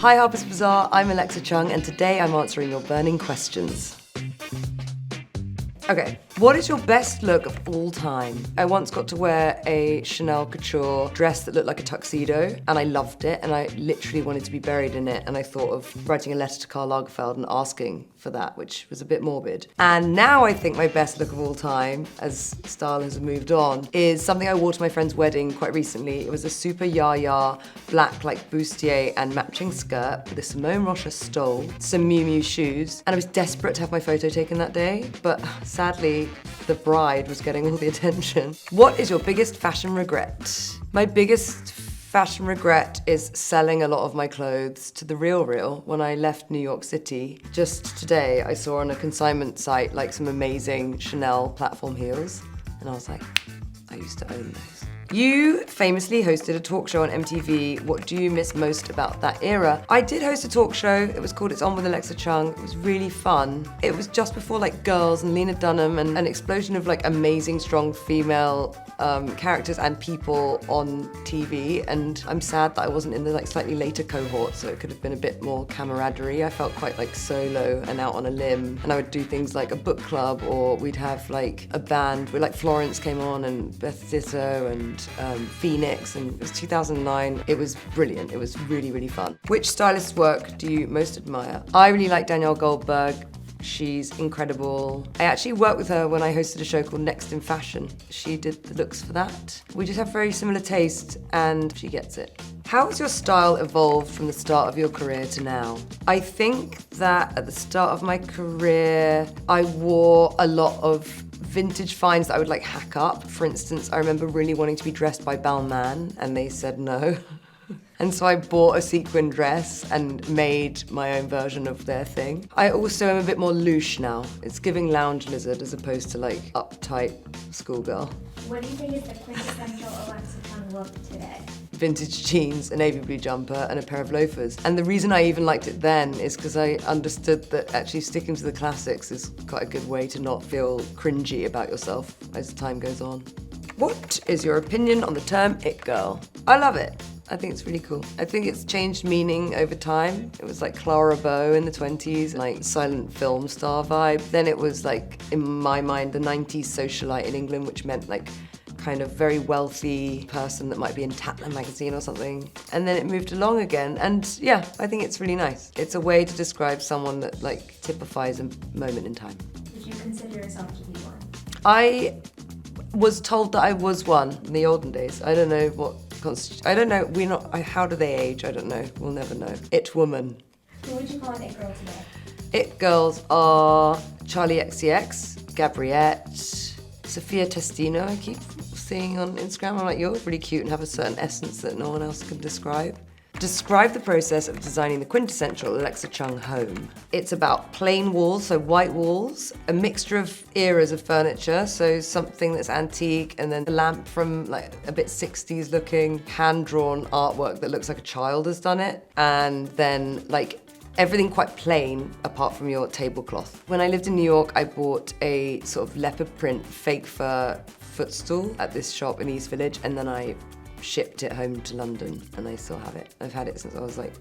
Hi Harper's Bazaar, I'm Alexa Chung, and today I'm answering your burning questions. Okay, what is your best look of all time? I once got to wear a Chanel couture dress that looked like a tuxedo, and I loved it, and I literally wanted to be buried in it, and I thought of writing a letter to Karl Lagerfeld and asking for that, which was a bit morbid. And now I think my best look of all time, as style has moved on, is something I wore to my friend's wedding quite recently. It was a super yaya, black like bustier and matching skirt with a Simone Rocha stole, some Miu Miu shoes, and I was desperate to have my photo taken that day, but sadly, the bride was getting all the attention. What is your biggest fashion regret? My biggest fashion regret is selling a lot of my clothes to The RealReal when I left New York City. Just today, I saw on a consignment site like some amazing Chanel platform heels, and I was like, I used to own those. You famously hosted a talk show on MTV. What do you miss most about that era? I did host a talk show. It was called It's On with Alexa Chung. It was really fun. It was just before like Girls and Lena Dunham and an explosion of like amazing, strong female characters and people on TV. And I'm sad that I wasn't in the like slightly later cohort, so it could have been a bit more camaraderie. I felt quite like solo and out on a limb. And I would do things like a book club, or we'd have like a band where like Florence came on and Beth Ditto and Phoenix, and it was 2009. It was brilliant. It was really, really fun. Which stylist's work do you most admire? I really like Danielle Goldberg. She's incredible. I actually worked with her when I hosted a show called Next in Fashion. She did the looks for that. We just have very similar taste, and she gets it. How has your style evolved from the start of your career to now? I think that at the start of my career, I wore a lot of vintage finds that I would like hack up. For instance, I remember really wanting to be dressed by Balmain, and they said no. And so I bought a sequin dress and made my own version of their thing. I also am a bit more louche now. It's giving lounge lizard as opposed to like uptight schoolgirl. What do you think is the quintessential Alexa Chung look today? Vintage jeans, a navy blue jumper, and a pair of loafers. And the reason I even liked it then is because I understood that actually sticking to the classics is quite a good way to not feel cringy about yourself as time goes on. What is your opinion on the term it girl? I love it. I think it's really cool. I think it's changed meaning over time. It was like Clara Bow in the 20s, like silent film star vibe. Then it was like, in my mind, the 90s socialite in England, which meant like kind of very wealthy person that might be in Tatler magazine or something. And then it moved along again. And yeah, I think it's really nice. It's a way to describe someone that like typifies a moment in time. Would you consider yourself to be one? I was told that I was one in the olden days. I don't know what I don't know, how do they age? I don't know, we'll never know. It woman. Who would you call an it girl today? It girls are Charlie XCX, Gabriette, Sophia Testino, I keep seeing on Instagram. I'm like, you're really cute and have a certain essence that no one else can describe. Describe the process of designing the quintessential Alexa Chung home. It's about plain walls, so white walls, a mixture of eras of furniture, so something that's antique, and then a lamp from like a bit 60s looking, hand-drawn artwork that looks like a child has done it, and then like everything quite plain apart from your tablecloth. When I lived in New York, I bought a sort of leopard print fake fur footstool at this shop in East Village, and then I shipped it home to London, and I still have it. I've had it since I was like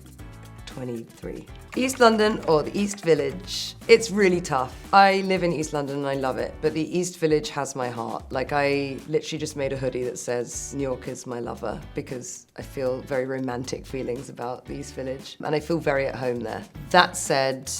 23. East London or the East Village? It's really tough. I live in East London and I love it, but the East Village has my heart. Like, I literally just made a hoodie that says New York is my lover, because I feel very romantic feelings about the East Village, and I feel very at home there. That said,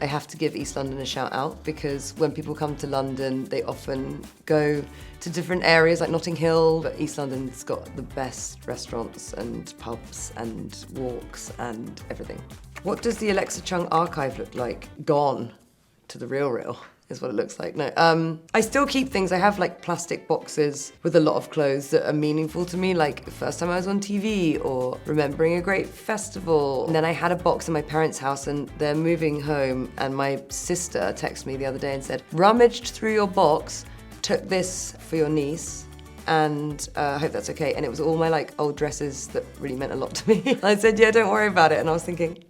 I have to give East London a shout out, because when people come to London, they often go to different areas like Notting Hill, but East London's got the best restaurants and pubs and walks and everything. What does the Alexa Chung archive look like? Gone to The RealReal is what it looks like. No, I still keep things. I have like plastic boxes with a lot of clothes that are meaningful to me, like the first time I was on TV or remembering a great festival. And then I had a box in my parents' house and they're moving home, and my sister texted me the other day and said, rummaged through your box, took this for your niece, and I hope that's okay. And it was all my like old dresses that really meant a lot to me. I said, yeah, don't worry about it. And I was thinking,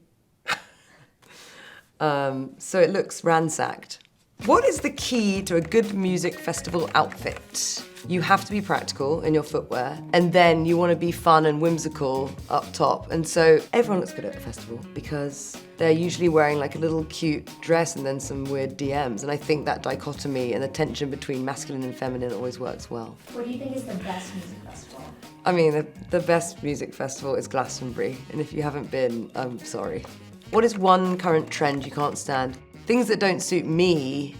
so it looks ransacked. What is the key to a good music festival outfit? You have to be practical in your footwear, and then you want to be fun and whimsical up top. And so everyone looks good at a festival because they're usually wearing like a little cute dress and then some weird DMs. And I think that dichotomy and the tension between masculine and feminine always works well. What do you think is the best music festival? I mean, the best music festival is Glastonbury, and if you haven't been, I'm sorry. What is one current trend you can't stand? Things that don't suit me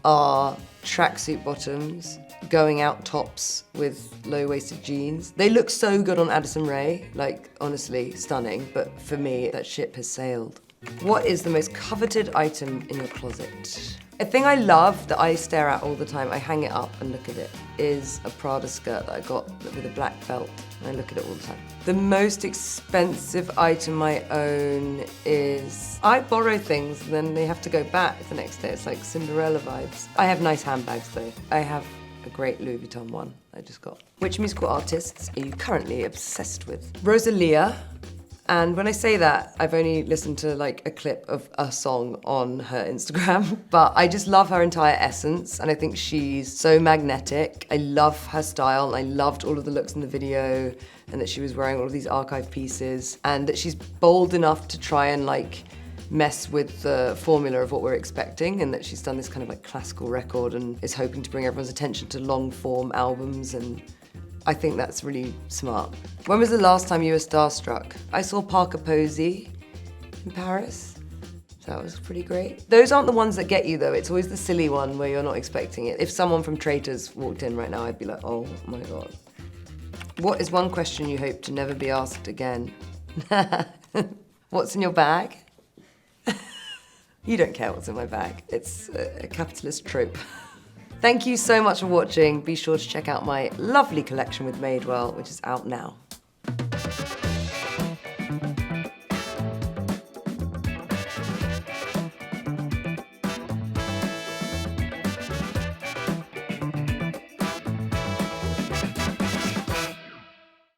are tracksuit bottoms, going out tops with low-waisted jeans. They look so good on Addison Rae, like honestly stunning, but for me, that ship has sailed. What is the most coveted item in your closet? A thing I love that I stare at all the time, I hang it up and look at it, is a Prada skirt that I got with a black belt. And I look at it all the time. The most expensive item I own is, I borrow things and then they have to go back the next day. It's like Cinderella vibes. I have nice handbags though. I have a great Louis Vuitton one I just got. Which musical artists are you currently obsessed with? Rosalia. And when I say that, I've only listened to like a clip of a song on her Instagram, but I just love her entire essence, and I think she's so magnetic. I love her style, and I loved all of the looks in the video, and that she was wearing all of these archive pieces, and that she's bold enough to try and like mess with the formula of what we're expecting, and that she's done this kind of like classical record and is hoping to bring everyone's attention to long form albums, and I think that's really smart. When was the last time you were starstruck? I saw Parker Posey in Paris. So that was pretty great. Those aren't the ones that get you though. It's always the silly one where you're not expecting it. If someone from Traitors walked in right now, I'd be like, oh my God. What is one question you hope to never be asked again? What's in your bag? You don't care what's in my bag. It's a capitalist trope. Thank you so much for watching. Be sure to check out my lovely collection with Madewell, which is out now.